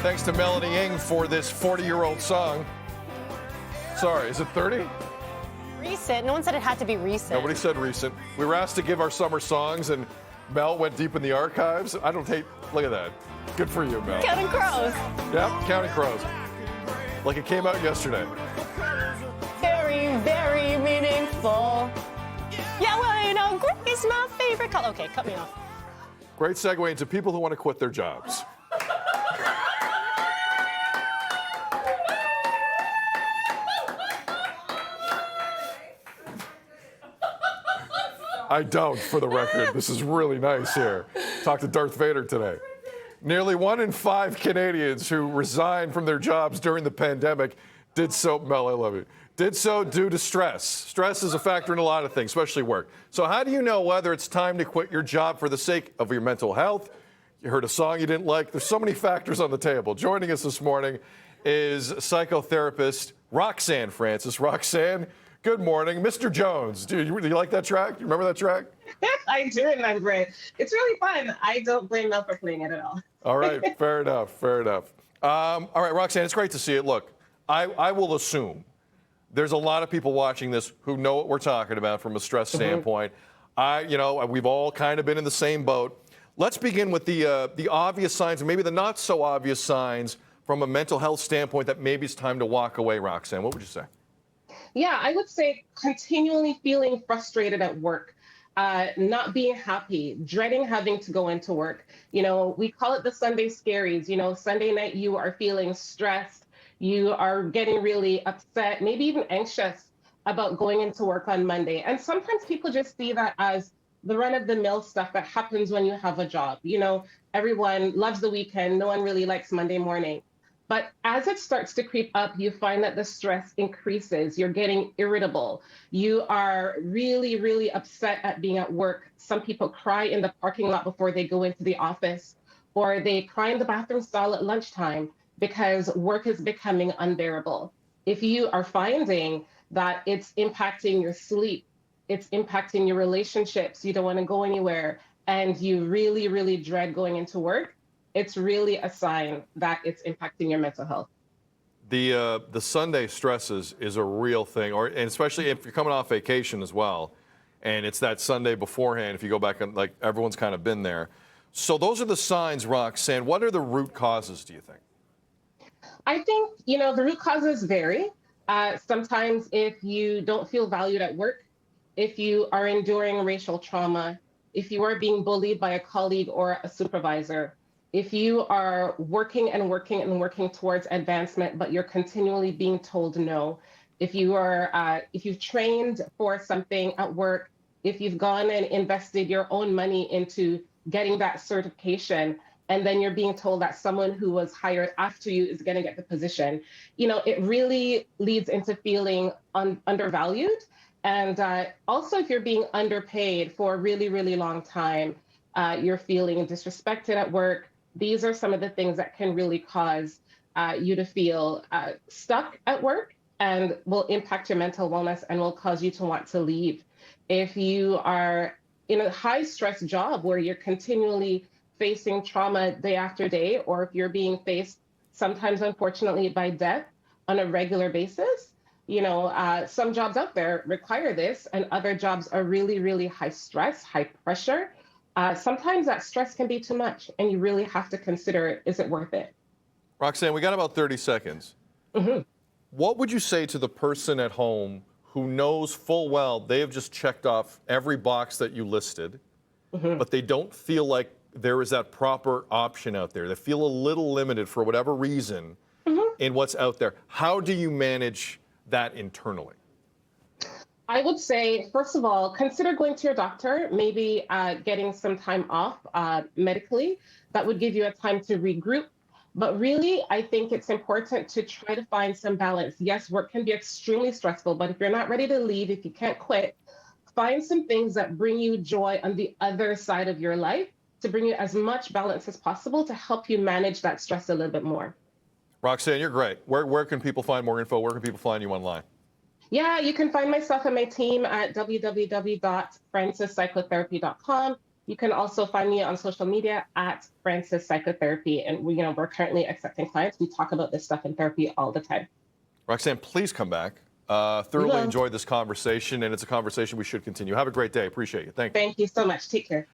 Thanks to Melanie Ng for this 40-year-old song. Sorry, is it 30? Recent. No one said it had to be recent. Nobody said recent. We were asked to give our summer songs, and Mel went deep in the archives. I don't hate. Look at that. Good for you, Mel. Counting crows. Yep, Counting Crows. Like it came out yesterday. Very, very meaningful. Yeah, well, you know, gray is my favorite color. Okay, cut me off. Great segue into people who want to quit their jobs. I don't, for the record. This is really nice here. Talked to Darth Vader today. Nearly 1 in 5 Canadians who resigned from their jobs during the pandemic did so, Mel, I love you, did so due to stress. Stress is a factor in a lot of things, especially work. So how do you know whether it's time to quit your job for the sake of your mental health? You heard a song you didn't like. There's so many factors on the table. Joining us this morning is psychotherapist Roxanne Francis. Roxanne, good morning. Mr. Jones, do you like that track? Do you remember that track? I do remember it. It's really fun. I don't blame Mel for playing it at all. All right, fair enough, fair enough. All right, Roxanne, it's great to see it. Look, I will assume there's a lot of people watching this who know what we're talking about from a stress standpoint. We've all kind of been in the same boat. Let's begin with the obvious signs, and maybe the not so obvious signs from a mental health standpoint that maybe it's time to walk away, Roxanne. What would you say? Yeah, I would say continually feeling frustrated at work, not being happy, dreading having to go into work. You know, we call it the Sunday scaries. You know, Sunday night you are feeling stressed, you are getting really upset, maybe even anxious about going into work on Monday. And sometimes people just see that as the run-of-the-mill stuff that happens when you have a job. You know, everyone loves the weekend. No one really likes Monday morning. But as it starts to creep up, you find that the stress increases. You're getting irritable. You are really, really upset at being at work. Some people cry in the parking lot before they go into the office, or they cry in the bathroom stall at lunchtime because work is becoming unbearable. If you are finding that it's impacting your sleep, it's impacting your relationships, you don't want to go anywhere, and you really, really dread going into work, it's really a sign that it's impacting your mental health. The Sunday stresses is a real thing, and especially if you're coming off vacation as well, and it's that Sunday beforehand. If you go back and like everyone's kind of been there, so those are the signs, Roxanne. What are the root causes, do you think? I think the root causes vary. Sometimes if you don't feel valued at work, if you are enduring racial trauma, if you are being bullied by a colleague or a supervisor, if you are working and working and working towards advancement, but you're continually being told no, if you've trained for something at work, if you've gone and invested your own money into getting that certification, and then you're being told that someone who was hired after you is going to get the position, it really leads into feeling undervalued. And also, if you're being underpaid for a really, really long time, you're feeling disrespected at work. These are some of the things that can really cause you to feel stuck at work and will impact your mental wellness and will cause you to want to leave. If you are in a high stress job where you're continually facing trauma day after day, or if you're being faced sometimes, unfortunately, by death on a regular basis, some jobs out there require this, and other jobs are really, really high stress, high pressure. Sometimes that stress can be too much, and you really have to consider, is it worth it? Roxanne, we got about 30 seconds. What would you say to the person at home who knows full well they have just checked off every box that you listed, but they don't feel like there is that proper option out there? They feel a little limited for whatever reason in what's out there. How do you manage that internally? I would say, first of all, consider going to your doctor, maybe getting some time off medically. That would give you a time to regroup. But really, I think it's important to try to find some balance. Yes, work can be extremely stressful, but if you're not ready to leave, if you can't quit, find some things that bring you joy on the other side of your life to bring you as much balance as possible to help you manage that stress a little bit more. Roxanne, you're great. Where can people find more info? Where can people find you online? Yeah, you can find myself and my team at www.francispsychotherapy.com. You can also find me on social media at Francis Psychotherapy. And we're currently accepting clients. We talk about this stuff in therapy all the time. Roxanne, please come back. We Thoroughly will. enjoyed this conversation, and it's a conversation we should continue. Have a great day. Appreciate you. Thank you. Thank you so much. Take care.